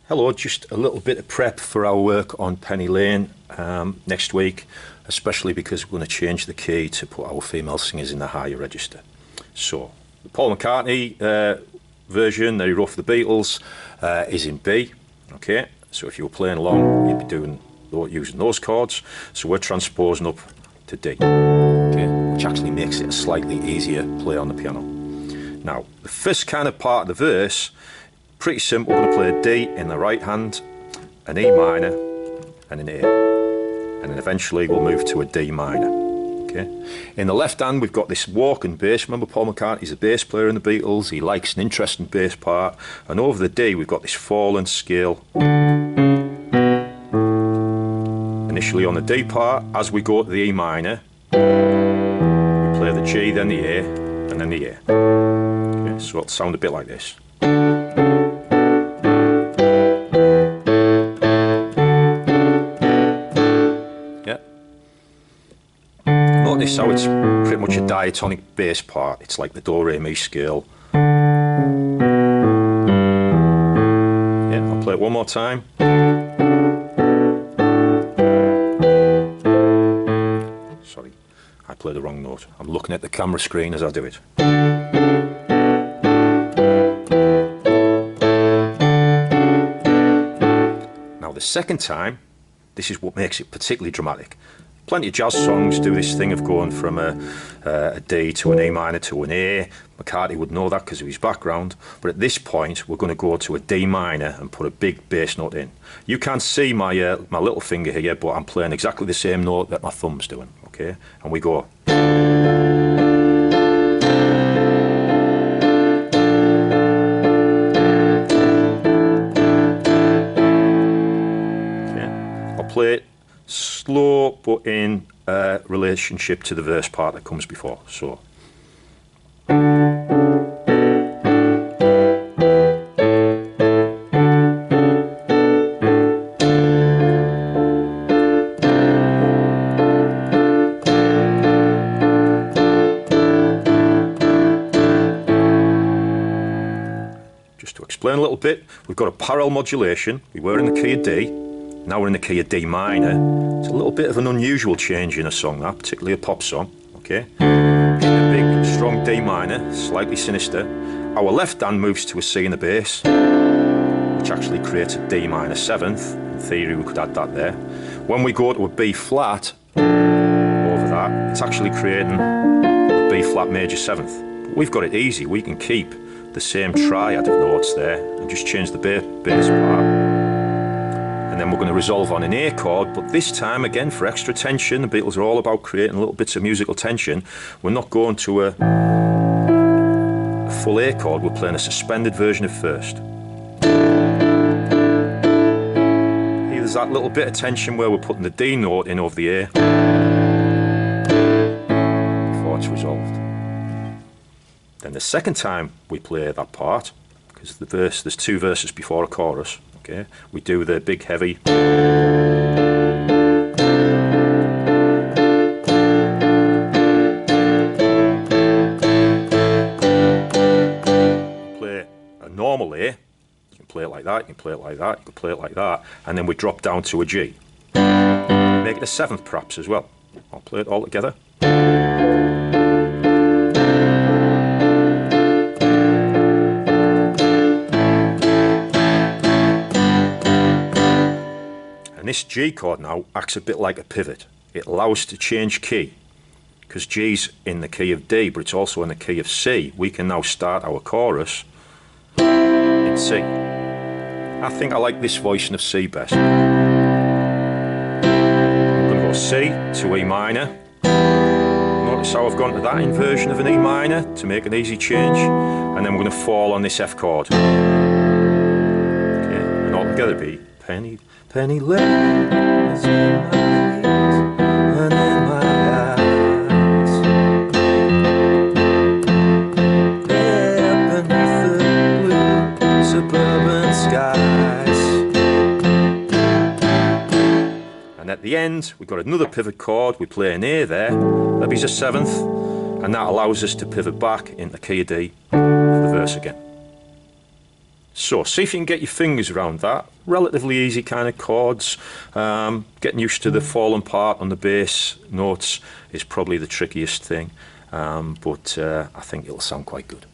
Hello, just a little bit of prep for our work on Penny Lane next week, especially because we're going to change the key to put our female singers in the higher register. So, the Paul McCartney version that he wrote for the Beatles is in B, okay? So if you were playing along, you'd be using those chords. So we're transposing up to D, okay? Which actually makes it a slightly easier play on the piano. Now, the first kind of part of the verse, pretty simple. We're going to play a D in the right hand, an E minor, and an A. And then eventually we'll move to a D minor. Okay. In the left hand, we've got this walking bass. Remember, Paul McCartney's a bass player in the Beatles. He likes an interesting bass part. And over the D, we've got this falling scale. Initially on the D part, as we go to the E minor, we play the G, then the A, and then the A. Okay, so it'll sound a bit like this. Notice how it's pretty much a diatonic bass part. It's like the Do Re Mi scale. Yeah, I'll play it one more time. Sorry, I played the wrong note. I'm looking at the camera screen as I do it. Now the second time, this is what makes it particularly dramatic. Plenty of jazz songs do this thing of going from a D to an E minor to an A. McCartney would know that because of his background. But at this point, we're going to go to a D minor and put a big bass note in. You can't see my little finger here, but I'm playing exactly the same note that my thumb's doing. Okay, and we go. Okay, I'll play it slow, but in relationship to the verse part that comes before. So. Just to explain a little bit, we've got a parallel modulation. We were in the key of D. Now we're in the key of D minor. It's a little bit of an unusual change in a song, that, particularly a pop song. Okay, in the big, strong D minor, slightly sinister. Our left hand moves to a C in the bass, which actually creates a D minor seventh. In theory, we could add that there. When we go to a B flat over that, it's actually creating a B flat major seventh. But we've got it easy. We can keep the same triad of notes there and just change the bass part. And then we're going to resolve on an A chord, but this time, again, for extra tension, the Beatles are all about creating little bits of musical tension. We're not going to a full A chord, we're playing a suspended version of first. Here there's that little bit of tension where we're putting the D note in over the A before it's resolved. Then the second time we play that part, because there's two verses before a chorus. Okay, we do the big heavy. Play a normal A. You can play it like that, you can play it like that, you can play it like that, and then we drop down to a G. Make it a seventh perhaps as well. I'll play it all together. And this G chord now acts a bit like a pivot. It allows us to change key. Because G's in the key of D, but it's also in the key of C. We can now start our chorus in C. I think I like this voicing of C best. I'm going to go C to E minor. Notice how I've gone to that inversion of an E minor to make an easy change. And then we're going to fall on this F chord. Okay, and all together be Penny. Penny Lane is in my ears and in my eyes. There beneath the blue suburban skies. And at the end, we've got another pivot chord. We play an A there. That is a seventh, and that allows us to pivot back into key of D for the verse again. So see if you can get your fingers around that. Relatively easy kind of chords. Getting used to the falling part on the bass notes is probably the trickiest thing, but I think it'll sound quite good.